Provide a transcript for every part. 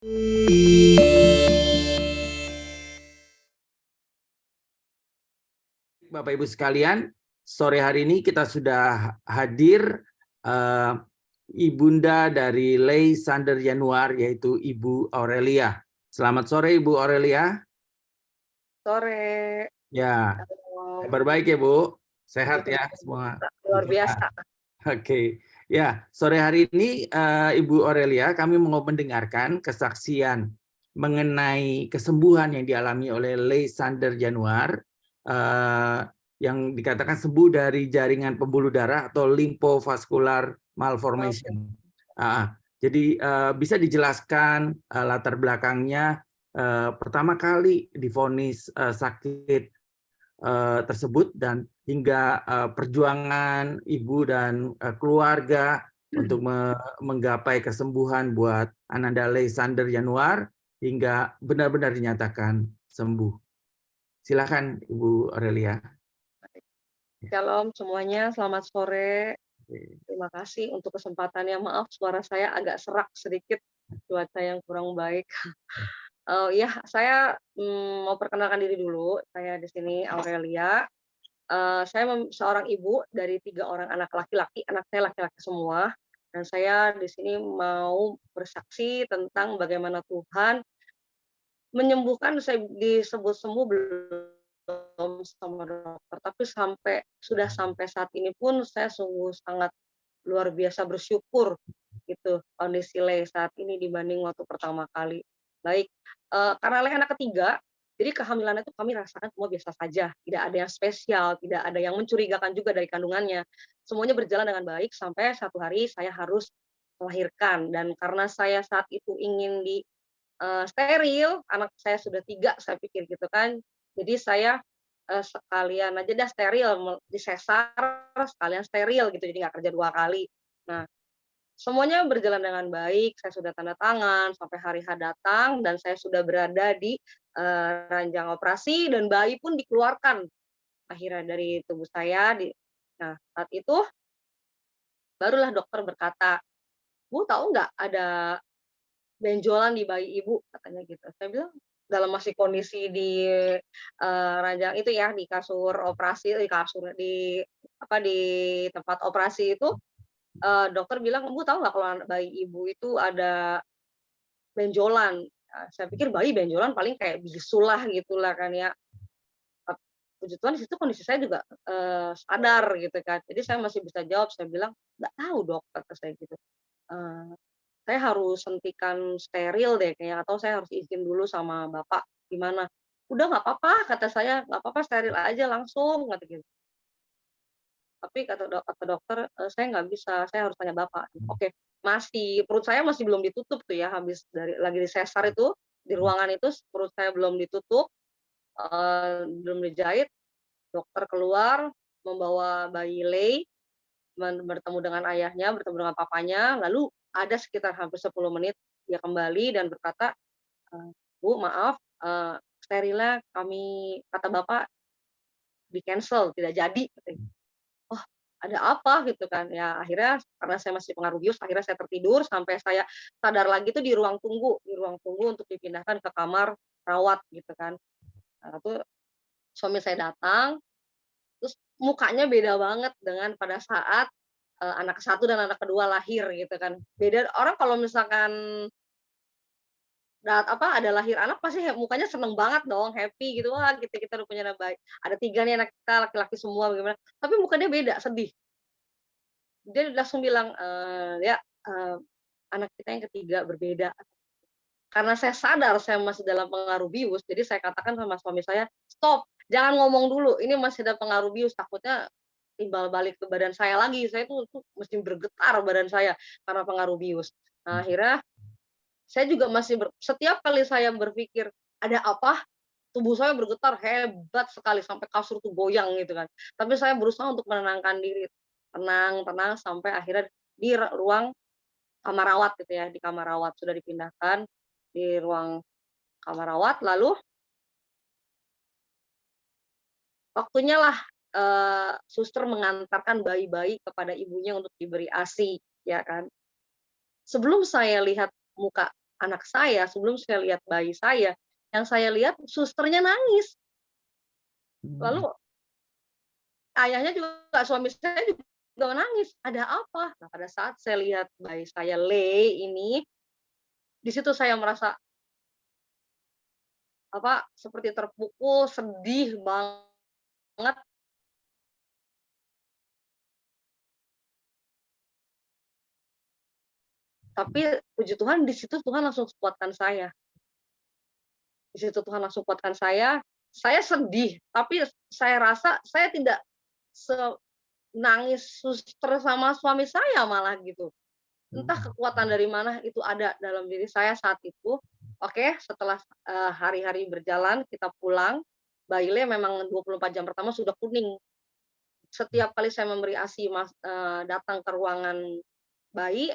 Bapak Ibu sekalian, sore hari ini kita sudah hadir ibunda dari Lei Sander Januar, yaitu Ibu Aurelia. Selamat sore Ibu Aurelia. Sore. Ya, Halo. kabar baik ya Bu? Sehat Puji ya Tuhan, semua? luar biasa. Oke, ya sore hari ini Ibu Aurelia kami mau mendengarkan kesaksian mengenai kesembuhan yang dialami oleh Lei Sander Januar yang dikatakan sembuh dari jaringan pembuluh darah atau lymphovascular malformation. Jadi bisa dijelaskan latar belakangnya pertama kali divonis sakit tersebut dan hingga perjuangan ibu dan keluarga untuk menggapai kesembuhan buat Ananda Lei Sander Januar hingga benar-benar dinyatakan sembuh. Silakan Ibu Aurelia. Shalom semuanya, selamat sore. Terima kasih untuk kesempatannya. Maaf suara saya agak serak sedikit, cuaca yang kurang baik. Ya, saya mau perkenalkan diri dulu. Saya di sini Aurelia. Saya seorang ibu dari 3 orang anak laki-laki. Anak saya laki-laki semua. Dan saya di sini mau bersaksi tentang bagaimana Tuhan menyembuhkan. Saya disebut sembuh belum sama dokter, tapi sudah sampai saat ini pun saya sungguh sangat luar biasa bersyukur gitu kondisi Lei saat ini dibanding waktu pertama kali. Baik, karena Lei anak ketiga, jadi kehamilan itu kami rasakan semua biasa saja, tidak ada yang spesial, tidak ada yang mencurigakan juga dari kandungannya. Semuanya berjalan dengan baik sampai satu hari saya harus melahirkan, dan karena saya saat itu ingin steril, anak saya sudah 3 saya pikir gitu kan. Jadi saya, sekalian aja dah steril, disesar sekalian steril gitu, jadi nggak kerja 2 kali. Nah, semuanya berjalan dengan baik, saya sudah tanda tangan, sampai hari H datang dan saya sudah berada di, ranjang operasi dan bayi pun dikeluarkan akhirnya dari tubuh saya nah, saat itu barulah dokter berkata, "Bu, tahu nggak ada benjolan di bayi ibu," katanya gitu. Saya bilang, dalam masih kondisi di, ranjang itu ya, di kasur operasi, di tempat operasi itu, dokter bilang, "Bu tahu nggak kalau bayi ibu itu ada benjolan?" Saya pikir bayi benjolan paling kayak bisul lah gitulah kan ya. Puji Tuhan di situ kondisi saya juga, sadar gitu kan. Jadi saya masih bisa jawab, saya bilang, "Nggak tahu Dok," kata saya gitu. Eee saya harus hentikan steril deh kayaknya, atau saya harus izin dulu sama bapak, gimana? "Udah nggak apa-apa," kata saya, "nggak apa-apa steril aja langsung," kata gitu. Tapi kata dokter, "Saya nggak bisa, saya harus tanya bapak." Oke, perut saya masih belum ditutup tuh ya, habis lagi disesar itu, di ruangan itu perut saya belum ditutup, belum dijahit, dokter keluar membawa bayi Lei, bertemu dengan ayahnya, bertemu dengan papanya, lalu ada sekitar hampir 10 menit dia kembali dan berkata, "Bu, maaf, sterilnya kata bapak di-cancel, tidak jadi," katanya. "Oh, ada apa?" Gitu kan. Ya akhirnya karena saya masih pengaruh bius, akhirnya saya tertidur sampai saya sadar lagi tuh di ruang tunggu untuk dipindahkan ke kamar rawat gitu kan. Nah, itu suami saya datang, terus mukanya beda banget dengan pada saat anak ke-1 dan anak kedua lahir gitu kan. Beda orang kalau misalkan ada lahir anak pasti mukanya seneng banget dong, happy gitu, "Wah kita udah punya anak bayi, ada 3 nih anak kita, laki-laki semua," bagaimana. Tapi mukanya beda, sedih. Dia langsung bilang, "Ya, eee, anak kita yang ketiga berbeda." Karena saya sadar saya masih dalam pengaruh bius, jadi saya katakan sama suami saya, "Stop, jangan ngomong dulu, ini masih ada pengaruh bius, takutnya timbal balik ke badan saya lagi." Saya tuh mesti bergetar badan saya karena pengaruh bius. Nah, akhirnya saya juga masih setiap kali saya berpikir, "Ada apa?" Tubuh saya bergetar hebat sekali sampai kasur tuh goyang gitu kan. Tapi saya berusaha untuk menenangkan diri, tenang tenang sampai akhirnya di ruang kamar rawat gitu ya, di kamar rawat sudah dipindahkan di ruang kamar rawat, lalu waktunya lah, suster mengantarkan bayi-bayi kepada ibunya untuk diberi ASI, ya kan. Sebelum saya lihat muka anak saya, sebelum saya lihat bayi saya, yang saya lihat susternya nangis. Hmm. Lalu ayahnya juga, suami saya juga nangis, "Ada apa?" Nah, pada saat saya lihat bayi saya Lei ini, di situ saya merasa, seperti terpukul, sedih banget, tapi puji Tuhan di situ Tuhan langsung kuatkan saya. Di situ Tuhan langsung kuatkan saya sedih, tapi saya rasa saya tidak senangis suster sama suami saya malah gitu. Entah Hmm. kekuatan dari mana itu ada dalam diri saya saat itu. Oke, setelah, hari-hari berjalan kita pulang, bayi memang 24 jam pertama sudah kuning. Setiap kali saya memberi ASI datang ke ruangan bayi,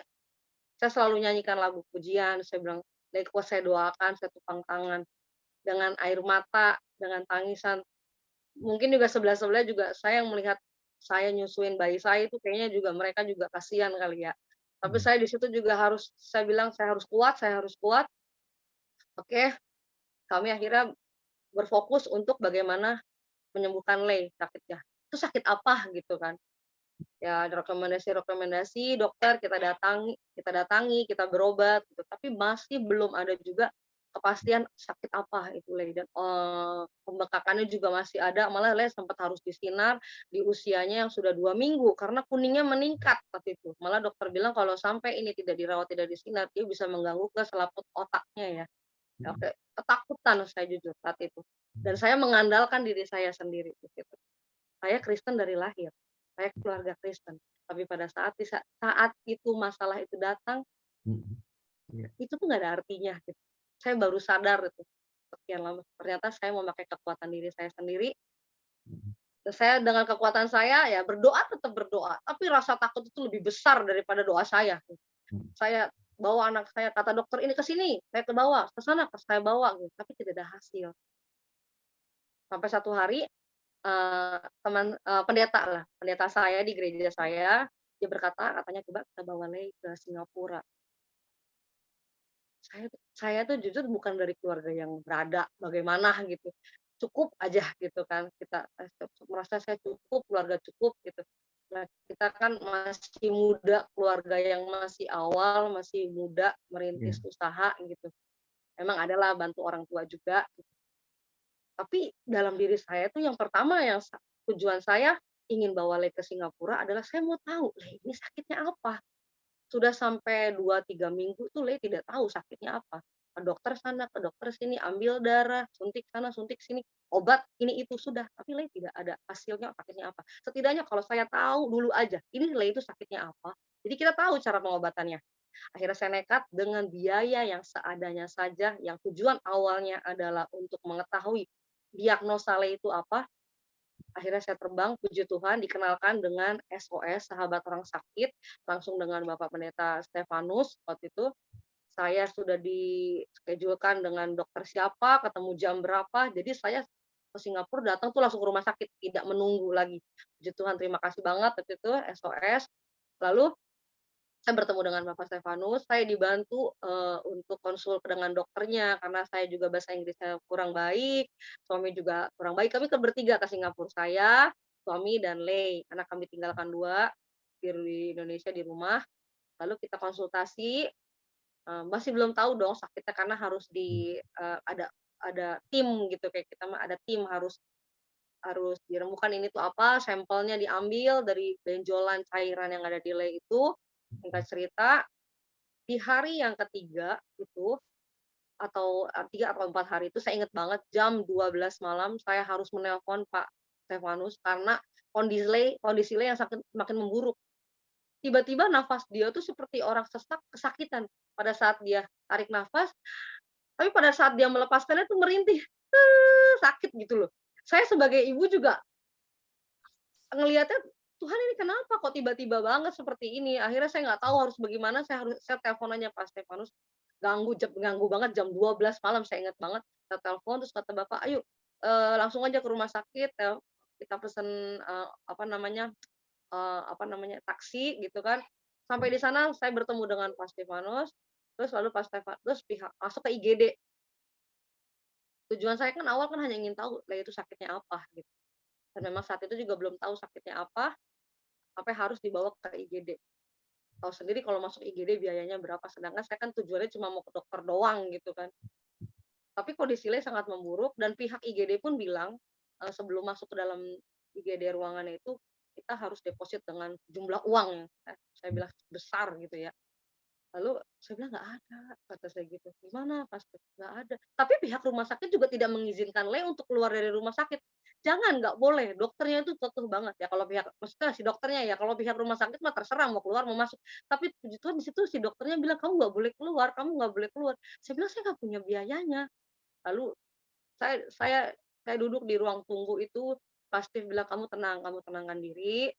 saya selalu nyanyikan lagu pujian, saya bilang, "Leko," saya doakan, saya tupang tangan, dengan air mata, dengan tangisan. Mungkin juga sebelah-sebelah juga saya yang melihat saya nyusuin bayi saya itu kayaknya juga mereka juga kasihan kali ya. Tapi Hmm. saya di situ juga harus saya bilang, saya harus kuat." Oke, kami akhirnya berfokus untuk bagaimana menyembuhkan sakitnya. Itu sakit apa gitu kan. Ya rekomendasi-rekomendasi dokter kita datangi, kita berobat gitu, tapi masih belum ada juga kepastian sakit apa itu dan, pembengkakannya juga masih ada, malah sempat harus disinar di usianya yang sudah 2 minggu karena kuningnya meningkat waktu itu. Malah dokter bilang kalau sampai ini tidak dirawat, tidak disinar, dia bisa mengganggu ke selaput otaknya ya. Hmm. Oke, ketakutan saya jujur saat itu. Dan saya mengandalkan diri saya sendiri di situ. Saya Kristen dari lahir, saya keluarga Kristen. Tapi pada saat itu masalah itu datang, Hmm. Iya. itu tuh nggak ada artinya gitu. Saya baru sadar itu, sekian lama, ternyata saya memakai kekuatan diri saya sendiri, Hmm. dan saya dengan kekuatan saya ya berdoa tetap berdoa, tapi rasa takut itu lebih besar daripada doa saya. Hmm. Saya bawa anak saya, kata dokter, "Ini ke sini," saya ke bawah, "ke sana," saya bawa gitu, tapi tidak ada hasil. Sampai satu hari pendeta saya di gereja saya, dia berkata, katanya, "Coba kita bawa Lei ke Singapura." Saya tuh jujur bukan dari keluarga yang berada bagaimana gitu, cukup aja gitu kan, kita merasa saya cukup, keluarga cukup gitu. Nah, kita kan masih muda, keluarga yang masih awal, masih muda Iya. merintis usaha gitu. Memang adalah bantu orang tua juga. Tapi dalam diri saya tuh yang pertama yang tujuan saya ingin bawa Lei ke Singapura adalah saya mau tahu, Lei ini sakitnya apa? Sudah sampai 2 3 minggu tuh Lei tidak tahu sakitnya apa. Ke dokter sana, ke dokter sini, ambil darah, suntik sana, suntik sini, obat ini itu sudah, tapi Lei tidak ada hasilnya sakitnya apa. Setidaknya kalau saya tahu dulu aja, ini Lei itu sakitnya apa, jadi kita tahu cara pengobatannya. Akhirnya saya nekat dengan biaya yang seadanya saja, yang tujuan awalnya adalah untuk mengetahui diagnosa itu apa. Akhirnya saya terbang, puji Tuhan dikenalkan dengan SOS, Sahabat Orang Sakit, langsung dengan Bapak Pendeta Stefanus waktu itu. Saya sudah di-schedule-kan dengan dokter siapa, ketemu jam berapa, jadi saya ke Singapura datang tuh langsung ke rumah sakit, tidak menunggu lagi. Puji Tuhan, terima kasih banget waktu itu SOS. Lalu saya bertemu dengan Bapak Stefanus, saya dibantu, untuk konsul dengan dokternya karena saya juga bahasa Inggrisnya kurang baik, suami juga kurang baik, kami bertiga ke Singapura, saya, suami, dan Lei, anak kami tinggalkan 2 di Indonesia di rumah. Lalu kita konsultasi, masih belum tahu dong sakitnya karena harus ada tim gitu, kayak kita mah ada tim harus harus dirembukan ini tuh apa, sampelnya diambil dari benjolan cairan yang ada di Lei itu. Singkat cerita, di hari yang ketiga itu, atau, 3 atau 4 hari itu saya ingat banget jam 12 malam saya harus menelpon Pak Stefanus karena kondisi Lei yang makin memburuk. Tiba-tiba nafas dia tuh seperti orang sesak, kesakitan. Pada saat dia tarik nafas, tapi pada saat dia melepaskannya tuh merintih, sakit gitu loh. Saya sebagai ibu juga ngelihatnya, "Tuhan ini kenapa kok tiba-tiba banget seperti ini?" Akhirnya saya nggak tahu harus bagaimana, saya telepon aja Pak Stefanus, ganggu banget jam 12 malam, saya ingat banget. Saya telepon terus kata bapak, "Ayo, langsung aja ke rumah sakit, kita pesen, taksi," gitu kan. Sampai di sana saya bertemu dengan Pak Stefanus, terus lalu pas terus pihak masuk ke IGD. Tujuan saya kan awal kan hanya ingin tahu, lah itu sakitnya apa gitu, dan memang saat itu juga belum tahu sakitnya apa, sampai harus dibawa ke IGD. Tahu sendiri kalau masuk IGD biayanya berapa, sedangkan saya kan tujuannya cuma mau ke dokter doang gitu kan. Tapi kondisi Lei sangat memburuk dan pihak IGD pun bilang, sebelum masuk ke dalam IGD ruangan itu, kita harus deposit dengan jumlah uang yang saya bilang besar gitu ya. Lalu saya bilang, "Nggak ada," kata saya gitu. "Gimana Pastor?" "Nggak ada." Tapi pihak rumah sakit juga tidak mengizinkan Lei untuk keluar dari rumah sakit. "Jangan, nggak boleh." Dokternya itu kekeh banget ya, kalau pihak maksudnya si dokternya ya, kalau pihak rumah sakit mah terserah mau keluar mau masuk. Tapi puji Tuhan di situ si dokternya bilang, "Kamu nggak boleh keluar, kamu nggak boleh keluar." Saya bilang, "Saya nggak punya biayanya." Lalu saya saya saya duduk di ruang tunggu itu, Pastif bilang, "Kamu tenang, kamu tenangkan diri."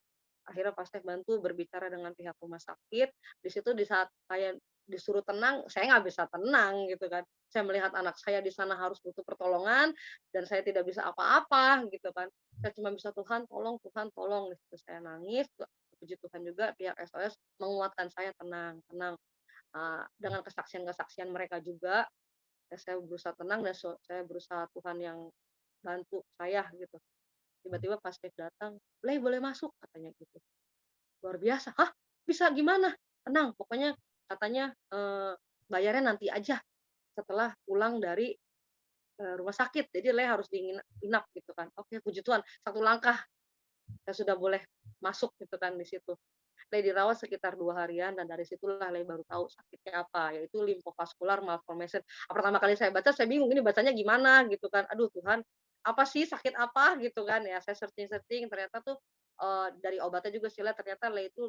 Akhirnya Pastif bantu berbicara dengan pihak rumah sakit. Di situ di saat saya disuruh tenang, saya nggak bisa tenang gitu kan. Saya melihat anak saya di sana harus butuh pertolongan dan saya tidak bisa apa-apa gitu kan. Saya cuma bisa, Tuhan tolong." Di situ saya nangis, puji Tuhan juga pihak SOS menguatkan saya, "Tenang tenang." Dengan kesaksian-kesaksian mereka juga, ya saya berusaha tenang dan saya berusaha Tuhan yang bantu saya gitu. Tiba-tiba pas Steve datang, "Lei boleh masuk," katanya gitu. Luar biasa, "Hah? Bisa gimana?" "Tenang, pokoknya," katanya, "bayarnya nanti aja setelah pulang dari, rumah sakit. Jadi Lei harus inap," gitu kan. Oke, puji Tuhan, satu langkah saya sudah boleh masuk gitu kan di situ. Lei dirawat sekitar 2 harian dan dari situlah Lei baru tahu sakitnya apa, yaitu limfovaskular malformation. Pertama kali saya baca, saya bingung ini bacanya gimana gitu kan. Aduh Tuhan, apa sih, sakit apa gitu kan ya. Saya searching-searching ternyata tuh, dari obatnya juga saya lihat ternyata Lei itu,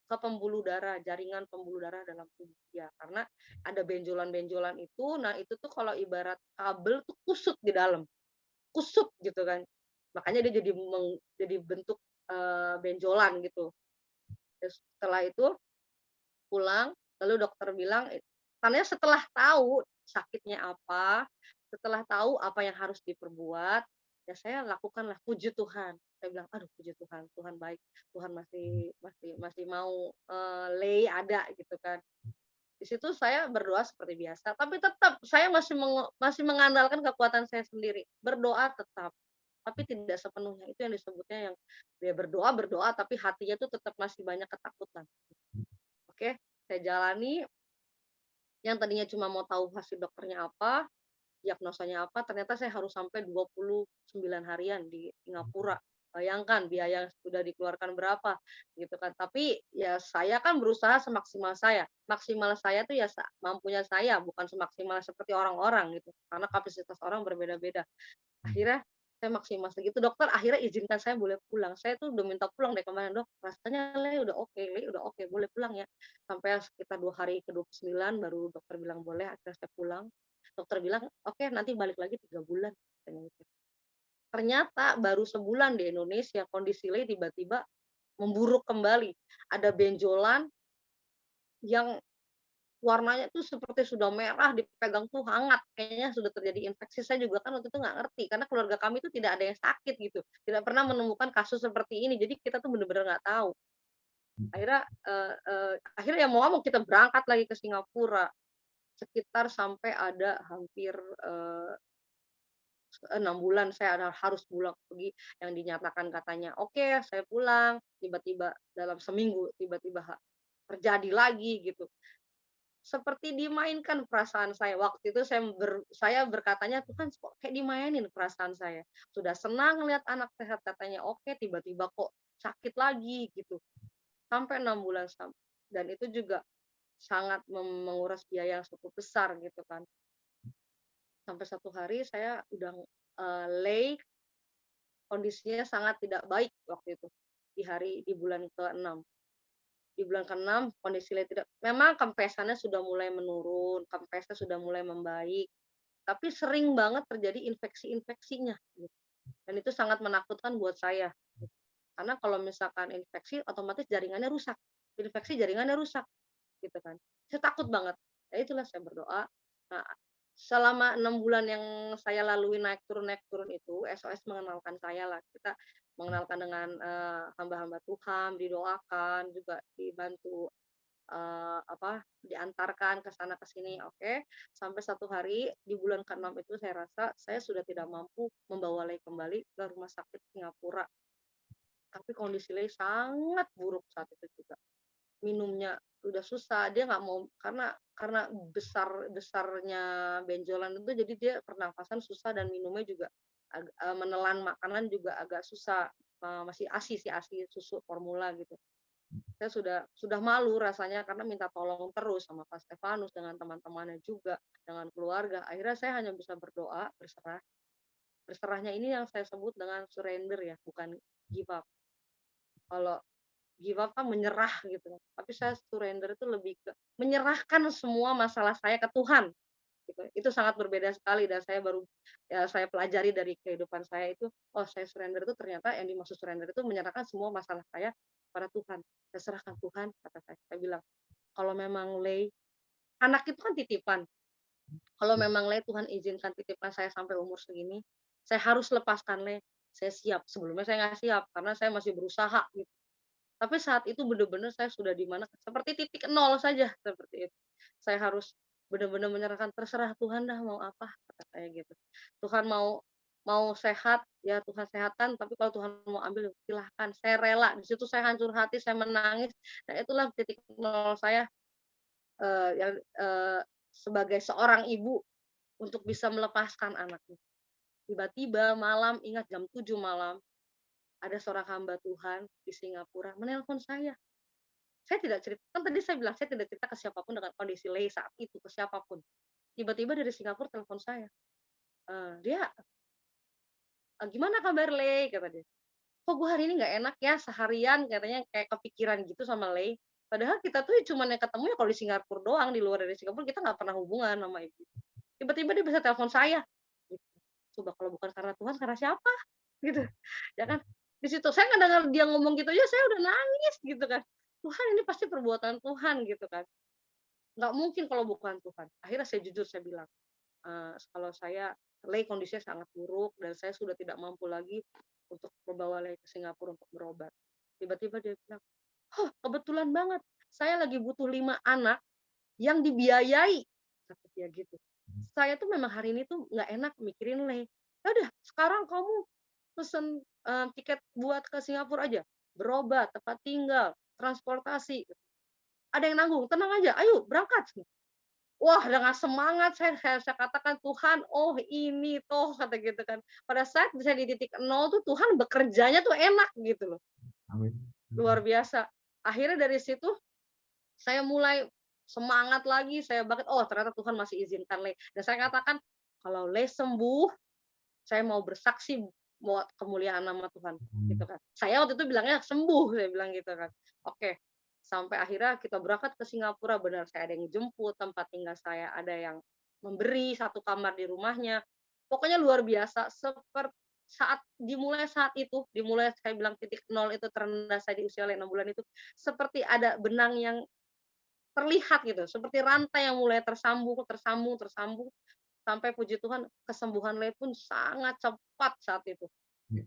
ke pembuluh darah, jaringan pembuluh darah dalam tubuh dia. Karena ada benjolan-benjolan itu, nah itu tuh kalau ibarat kabel tuh kusut di dalam, kusut gitu kan. Makanya dia jadi bentuk, benjolan gitu. Terus setelah itu pulang, lalu dokter bilang, karena setelah tahu sakitnya apa, setelah tahu apa yang harus diperbuat, ya saya lakukanlah, puji Tuhan. Saya bilang, "Aduh puji Tuhan, Tuhan baik, Tuhan masih masih masih mau, lay ada," gitu kan. Di situ saya berdoa seperti biasa, tapi tetap saya masih mengandalkan kekuatan saya sendiri, berdoa tetap, tapi tidak sepenuhnya. Itu yang disebutnya yang ya berdoa berdoa, tapi hatinya tuh tetap masih banyak ketakutan. Oke, saya jalani, yang tadinya cuma mau tahu hasil dokternya apa, diagnosanya apa, ternyata saya harus sampai 29 harian di Singapura. Bayangkan biaya yang sudah dikeluarkan berapa, gitu kan. Tapi ya saya kan berusaha semaksimal saya. Maksimal saya tuh ya mampunya saya, bukan semaksimal seperti orang-orang gitu, karena kapasitas orang berbeda-beda. Akhirnya saya maksimal segitu, dokter akhirnya izinkan saya boleh pulang. Saya tuh udah minta pulang dari kemarin, "Dok, rasanya Le udah oke, boleh pulang ya." Sampai sekitar 2 hari ke-29 baru dokter bilang boleh, akhirnya saya pulang. Dokter bilang, "Oke, nanti balik lagi 3 bulan," katanya gitu. Ternyata baru sebulan di Indonesia kondisi Le tiba-tiba memburuk kembali. Ada benjolan yang warnanya tuh seperti sudah merah, dipegang tuh hangat, kayaknya sudah terjadi infeksi. Saya juga kan waktu itu nggak ngerti, karena keluarga kami tuh tidak ada yang sakit gitu, tidak pernah menemukan kasus seperti ini, jadi kita tuh bener-bener nggak tahu. Akhirnya, akhirnya ya mau nggak mau kita berangkat lagi ke Singapura, sekitar sampai ada hampir, 6 bulan saya harus pulang pergi, yang dinyatakan katanya, "Oke, saya pulang," tiba-tiba dalam seminggu, tiba-tiba terjadi lagi gitu. Seperti dimainkan perasaan saya. Waktu itu saya berkatanya, "Tuhan kok kayak dimainin perasaan saya. Sudah senang lihat anak sehat," katanya, "oke, tiba-tiba kok sakit lagi," gitu. Sampai 6 bulan dan itu juga sangat menguras biaya yang cukup besar gitu kan. Sampai satu hari saya udah, lay kondisinya sangat tidak baik waktu itu, di bulan ke-6. Di bulan ke-6 kondisi tidak memang kempesannya sudah mulai menurun, kempesnya sudah mulai membaik, tapi sering banget terjadi infeksi-infeksinya, gitu. Dan itu sangat menakutkan buat saya, karena kalau misalkan infeksi otomatis jaringannya rusak, infeksi jaringannya rusak, gitu kan. Saya takut banget. Ya itulah saya berdoa. Nah, selama 6 bulan yang saya lalui naik turun itu, SOS mengenalkan saya lah. Kita mengenalkan dengan, hamba-hamba Tuhan, didoakan, juga dibantu diantarkan ke sana ke sini, oke. Sampai satu hari di bulan ke-6 itu saya rasa saya sudah tidak mampu membawa Lei kembali ke rumah sakit Singapura, tapi kondisi Lei sangat buruk saat itu juga. Minumnya udah susah, dia nggak mau karena besarnya benjolan itu jadi dia pernafasan susah dan minumnya juga menelan makanan juga agak susah, masih ASI sih, ASI susu formula gitu. Saya sudah malu rasanya karena minta tolong terus sama Pak Stefanus, dengan teman-temannya juga, dengan keluarga. Akhirnya saya hanya bisa berdoa, berserah. Berserahnya ini yang saya sebut dengan surrender ya, bukan give up. Kalau give up kan menyerah gitu, tapi saya surrender itu lebih ke menyerahkan semua masalah saya ke Tuhan, gitu. Itu sangat berbeda sekali dan saya pelajari dari kehidupan saya itu, oh saya surrender itu ternyata yang dimaksud surrender itu menyerahkan semua masalah saya pada Tuhan. Saya serahkan Tuhan, kata saya bilang, "Kalau memang Lei" anak itu kan titipan, "kalau memang Lei Tuhan izinkan titipan saya sampai umur segini, saya harus lepaskan Lei, saya siap." Sebelumnya saya nggak siap, karena saya masih berusaha gitu. Tapi saat itu benar-benar saya sudah di mana seperti titik nol saja, seperti itu. Saya harus benar-benar menyerahkan, "Terserah Tuhan dah mau apa," kata saya gitu. "Tuhan mau mau sehat, ya Tuhan sehatkan, tapi kalau Tuhan mau ambil, silahkan, saya rela." Di situ saya hancur hati, saya menangis, dan itulah titik nol saya, yang sebagai seorang ibu untuk bisa melepaskan anaknya. Tiba-tiba malam, ingat jam 7 malam, ada seorang hamba Tuhan di Singapura menelpon saya. Saya tidak cerita, kan tadi saya bilang saya tidak cerita ke siapapun dengan kondisi Lei saat itu, ke siapapun. Tiba-tiba dari Singapura telepon saya, "Dia, gimana kabar Lei?" Kata dia. "Kok gue hari ini nggak enak ya, seharian," katanya, "kayak kepikiran gitu sama Lei." Padahal kita tuh cuman yang ketemu ya kalau di Singapura doang, di luar dari Singapura kita nggak pernah hubungan sama ibu. Tiba-tiba dia bisa telepon saya, gitu. Coba kalau bukan karena Tuhan, karena siapa? Gitu, ya kan. Di situ saya ngedengar dia ngomong gitu aja saya udah nangis gitu kan. Tuhan, ini pasti perbuatan Tuhan gitu kan. Nggak mungkin kalau bukan Tuhan. Akhirnya saya jujur saya bilang, kalau saya Lei kondisinya sangat buruk dan saya sudah tidak mampu lagi untuk membawa Lei ke Singapura untuk berobat. Tiba-tiba dia bilang, "Oh, kebetulan banget, saya lagi butuh 5 anak yang dibiayai," kata dia gitu. "Saya tuh memang hari ini tuh nggak enak mikirin Lei. Ya udah sekarang kamu pesen, tiket buat ke Singapura aja, berobat, tempat tinggal, transportasi, ada yang nanggung, tenang aja, ayo berangkat." Wah, dengan semangat saya katakan, "Tuhan, oh ini toh," kata gitu kan. Pada saat saya di titik nol tuh Tuhan bekerjanya tuh enak gitu loh, Amin. luar biasa. Akhirnya dari situ saya mulai semangat lagi, saya bangkit, oh ternyata Tuhan masih izinkan Le. Dan saya katakan, kalau Le sembuh, saya mau bersaksi buat kemuliaan nama Tuhan, gitu kan. Saya waktu itu bilangnya sembuh, saya bilang gitu kan. Oke, sampai akhirnya kita berangkat ke Singapura, benar saya ada yang jemput, tempat tinggal saya ada yang memberi satu kamar di rumahnya. Pokoknya luar biasa, saat itu, dimulai saya bilang titik nol itu terendah saya di usia 6 bulan itu, seperti ada benang yang terlihat gitu, seperti rantai yang mulai tersambung tersambung tersambung, sampai puji Tuhan kesembuhan Le pun sangat cepat saat itu. Ya.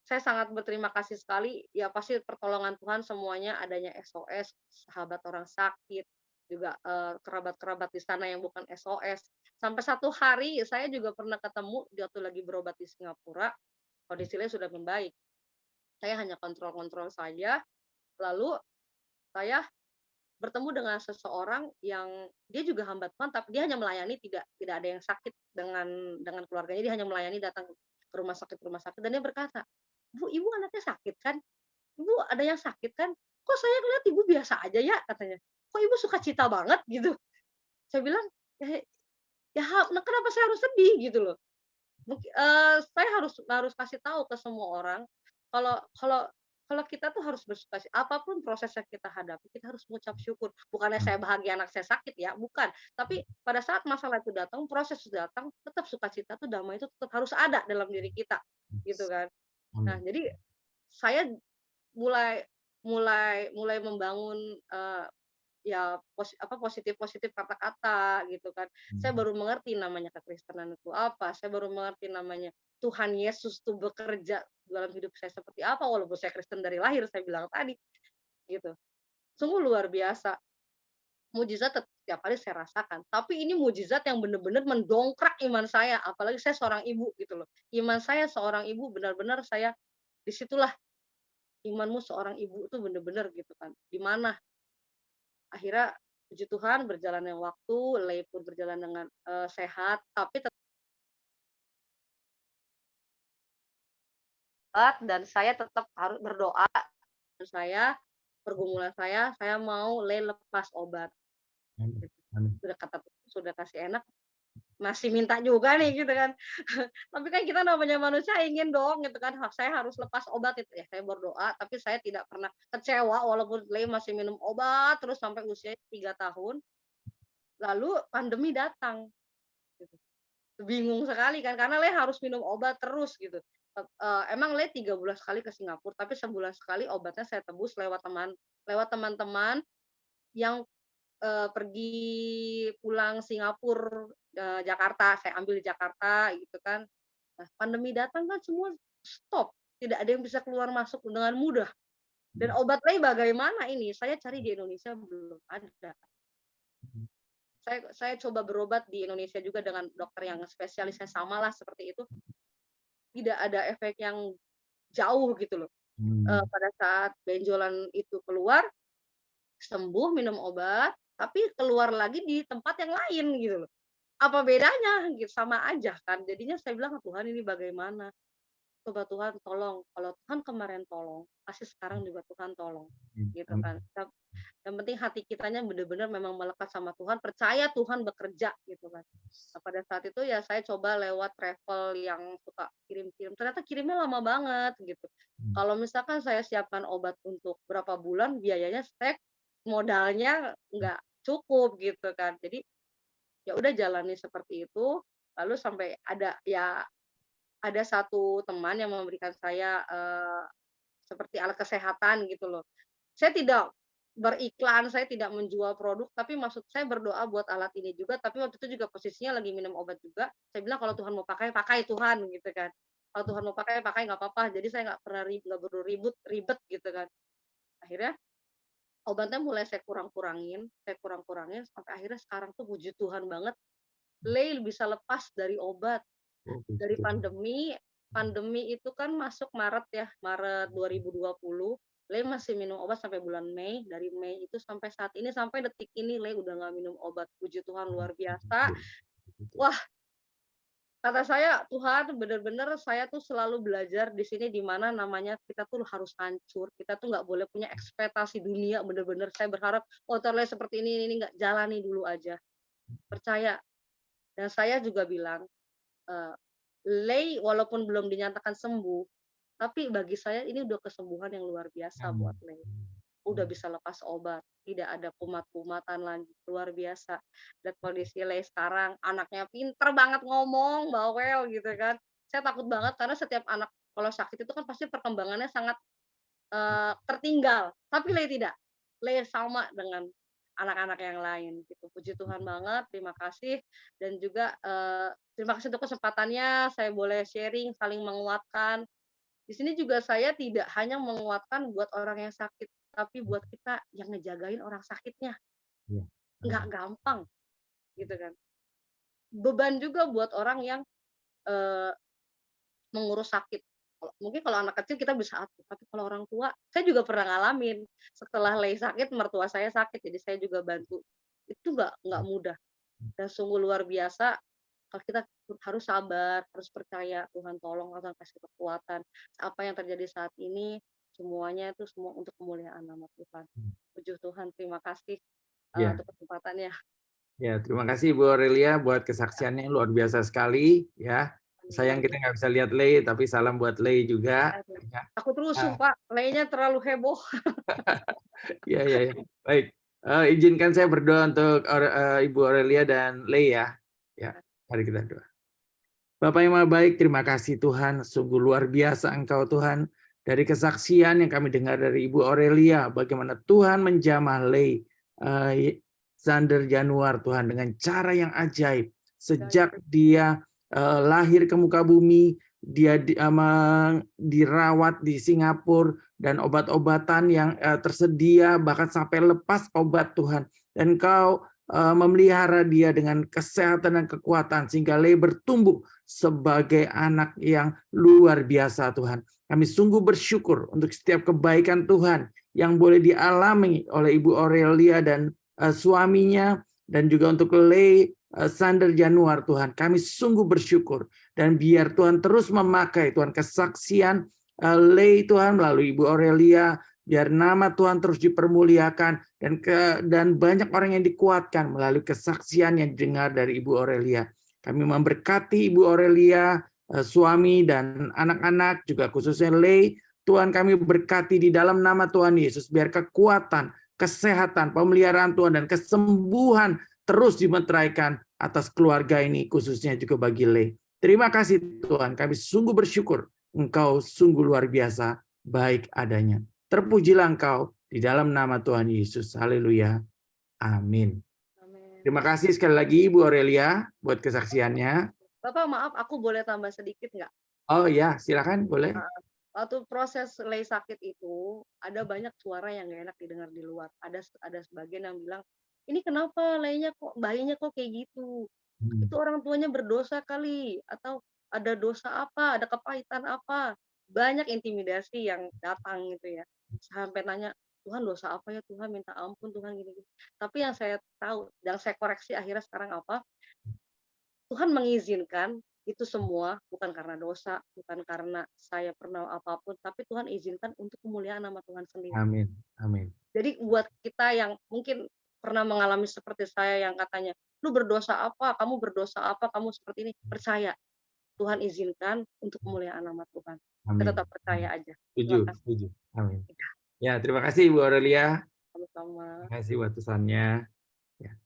Saya sangat berterima kasih sekali, ya pasti pertolongan Tuhan semuanya, adanya SOS, sahabat orang sakit, juga, kerabat-kerabat di sana yang bukan SOS. Sampai satu hari saya juga pernah ketemu, dia tuh lagi berobat di Singapura, kondisinya sudah membaik. Saya hanya kontrol-kontrol saja, lalu saya bertemu dengan seseorang yang dia juga hamba Tuhan, tapi dia hanya melayani, tidak tidak ada yang sakit dengan keluarganya, dia hanya melayani, datang ke rumah sakit dan dia berkata, "Bu, Ibu anaknya sakit kan? Ibu ada yang sakit kan? Kok saya ngeliat Ibu biasa aja ya?" katanya. "Kok Ibu sukacita banget?" gitu. Saya bilang, "Ya ya nah kenapa saya harus sedih?" gitu loh. Saya harus harus kasih tahu ke semua orang, kalau kalau kalau kita tuh harus bersukacita, apapun proses yang kita hadapi, kita harus mengucap syukur. Bukannya saya bahagia anak saya sakit ya, bukan. Tapi pada saat masalah itu datang, proses itu datang, tetap sukacita tuh, damai itu tetap harus ada dalam diri kita, gitu kan. Nah, Amin. jadi saya mulai mulai mulai membangun, ya positif-positif kata-kata gitu kan. Saya baru mengerti namanya kekristenan itu apa, saya baru mengerti namanya Tuhan Yesus tuh bekerja dalam hidup saya seperti apa, walaupun saya Kristen dari lahir saya bilang tadi, gitu. Sungguh luar biasa. Mujizat setiap hari saya rasakan, tapi ini mujizat yang benar-benar mendongkrak iman saya, apalagi saya seorang ibu gitu loh. Iman saya seorang ibu benar-benar saya disitulah imanmu seorang ibu itu benar-benar gitu kan. Di mana akhirnya puji Tuhan berjalannya waktu, Lei pun berjalan dengan, sehat, tapi tetap dan saya tetap harus berdoa, dan pergumulan saya mau Lei lepas obat. Amin. Amin. Sudah kasih enak, masih minta juga nih gitu kan. Tapi kan kita namanya manusia ingin dong gitu kan, saya harus lepas obat itu. Ya saya berdoa, tapi saya tidak pernah kecewa walaupun Lei masih minum obat terus sampai usia 3 tahun, lalu pandemi datang gitu. Bingung sekali kan karena Lei harus minum obat terus gitu. Emang Lei 3 bulan sekali ke Singapura, tapi sebulan sekali obatnya saya tebus lewat teman-teman yang pergi pulang Singapura, Jakarta, saya ambil di Jakarta gitu kan. Nah, pandemi datang kan semua stop, tidak ada yang bisa keluar masuk dengan mudah. Dan obat Lei bagaimana ini? Saya cari di Indonesia belum ada. Saya coba berobat di Indonesia juga dengan dokter yang spesialisnya samalah seperti itu, tidak ada efek yang jauh gitu loh. Pada saat benjolan itu keluar, sembuh minum obat, tapi keluar lagi di tempat yang lain gitu loh. Apa bedanya? Gitu, sama aja kan. Jadinya saya bilang, "Tuhan ini bagaimana?" Coba Tuhan tolong, kalau Tuhan kemarin tolong, pasti sekarang juga Tuhan tolong, gitu kan. Amin. Yang penting hati kitanya benar-benar memang melekat sama Tuhan, percaya Tuhan bekerja gitu kan. Nah, pada saat itu ya saya coba lewat travel yang suka kirim-kirim, ternyata kirimnya lama banget gitu. Kalau misalkan saya siapkan obat untuk berapa bulan, biayanya modalnya nggak cukup gitu kan. Jadi ya udah jalani seperti itu, lalu sampai ada satu teman yang memberikan saya, seperti alat kesehatan gitu loh. Saya tidak beriklan, saya tidak menjual produk, tapi maksud saya berdoa buat alat ini juga, tapi waktu itu juga posisinya lagi minum obat juga, saya bilang, "Kalau Tuhan mau pakai, pakai Tuhan," gitu kan. "Kalau Tuhan mau pakai, pakai nggak apa-apa." Jadi saya nggak pernah nggak perlu ribet gitu kan. Akhirnya obatnya mulai saya kurang-kurangin, sampai akhirnya sekarang tuh puji Tuhan banget, Lei bisa lepas dari obat. Oh, puji Dari Tuhan. pandemi itu kan masuk Maret ya, Maret 2020, Lei masih minum obat sampai bulan Mei, dari Mei itu sampai saat ini, sampai detik ini Lei udah nggak minum obat, puji Tuhan luar biasa. Wah, kata saya, Tuhan bener-bener saya tuh selalu belajar di sini di mana namanya kita tuh harus hancur, kita tuh nggak boleh punya ekspektasi dunia, bener-bener saya berharap, "Oh, Lei seperti ini nggak, jalani dulu aja, percaya." Dan saya juga bilang, eee, Lei walaupun belum dinyatakan sembuh, tapi bagi saya ini udah kesembuhan yang luar biasa buat Amin. Lei. Udah bisa lepas obat, tidak ada kumat-kumatan lagi, luar biasa. Dan kondisi Lei sekarang, anaknya pinter banget ngomong, bawel gitu kan. Saya takut banget karena setiap anak kalau sakit itu kan pasti perkembangannya sangat, tertinggal, tapi Lei tidak. Lei sama dengan anak-anak yang lain gitu. Puji Tuhan banget, terima kasih dan juga, terima kasih untuk kesempatannya, saya boleh sharing, saling menguatkan. Di sini juga saya tidak hanya menguatkan buat orang yang sakit, tapi buat kita yang ngejagain orang sakitnya. Iya. Nggak Amin. gampang, gitu kan. Beban juga buat orang yang, eee, mengurus sakit. Mungkin kalau anak kecil kita bisa atur, tapi kalau orang tua, saya juga pernah ngalamin. Setelah Lei sakit, mertua saya sakit, jadi saya juga bantu. Itu nggak mudah dan sungguh luar biasa. Kalau kita harus sabar, harus percaya, Tuhan tolong, Tuhan kasih kekuatan. Apa yang terjadi saat ini, semuanya itu semua untuk kemuliaan nama Tuhan. Puji Tuhan, terima kasih, Ya, untuk kesempatannya. ya, terima kasih Ibu Aurelia buat kesaksiannya luar biasa sekali ya. Sayang Luar kita biasa. nggak bisa lihat Lei, tapi salam buat Lei juga. Aduh, Ya. takut rusuh, Ah, Pak, Lei-nya terlalu heboh. ya, ya, ya. Baik. Izinkan saya berdoa untuk Ibu Aurelia dan Lei ya. Ya, mari kita doa. Bapak yang Maha Baik, terima kasih Tuhan. Sungguh luar biasa Engkau Tuhan. Dari kesaksian yang kami dengar dari Ibu Aurelia, bagaimana Tuhan menjamah Lei Sander Januar Tuhan dengan cara yang ajaib. Sejak dia lahir ke muka bumi, dia dirawat di Singapura, dan obat-obatan yang tersedia, bahkan sampai lepas obat Tuhan. Dan Engkau memelihara dia dengan kesehatan dan kekuatan, sehingga Lei bertumbuh sebagai anak yang luar biasa Tuhan. Kami sungguh bersyukur untuk setiap kebaikan Tuhan yang boleh dialami oleh Ibu Aurelia dan suaminya, dan juga untuk Lei Sander Januar Tuhan. Kami sungguh bersyukur, dan biar Tuhan terus memakai Tuhan kesaksian Lei Tuhan melalui Ibu Aurelia, biar nama Tuhan terus dipermuliakan, dan banyak orang yang dikuatkan melalui kesaksian yang didengar dari Ibu Aurelia. Kami memberkati Ibu Aurelia, suami dan anak-anak, juga khususnya Lei. Tuhan, kami berkati di dalam nama Tuhan Yesus, biar kekuatan, kesehatan, pemeliharaan Tuhan, dan kesembuhan terus dimeteraikan atas keluarga ini, khususnya juga bagi Lei. Terima kasih Tuhan, kami sungguh bersyukur. Engkau sungguh luar biasa, baik adanya. Terpujilah Engkau di dalam nama Tuhan Yesus. Haleluya. Amin. Amin. Terima kasih sekali lagi Ibu Aurelia buat kesaksiannya. Bapak, maaf, aku boleh tambah sedikit nggak? Oh ya, silakan, boleh. Waktu proses Lei sakit itu, ada banyak suara yang nggak enak didengar di luar. Ada sebagian yang bilang, ini kenapa bayinya kok kayak gitu? Itu orang tuanya berdosa kali, atau ada dosa apa, ada kepahitan apa. Banyak intimidasi yang datang gitu ya. Sampai nanya, Tuhan dosa apa ya Tuhan, minta ampun Tuhan gini-gini. Tapi yang saya tahu, yang saya koreksi akhirnya sekarang apa, Tuhan mengizinkan itu semua bukan karena dosa, bukan karena saya pernah apapun, tapi Tuhan izinkan untuk kemuliaan nama Tuhan sendiri. Amin. Amin. Jadi buat kita yang mungkin pernah mengalami seperti saya yang katanya, lu berdosa apa, kamu berdosa apa, kamu seperti ini, percaya. Tuhan izinkan untuk kemuliaan nama Tuhan. Amin. Kita tetap percaya aja. Setuju, Terima kasih. setuju. Amin. Ya, terima kasih Ibu Aurelia. Sama-sama. Terima kasih buat pesannya. Ya.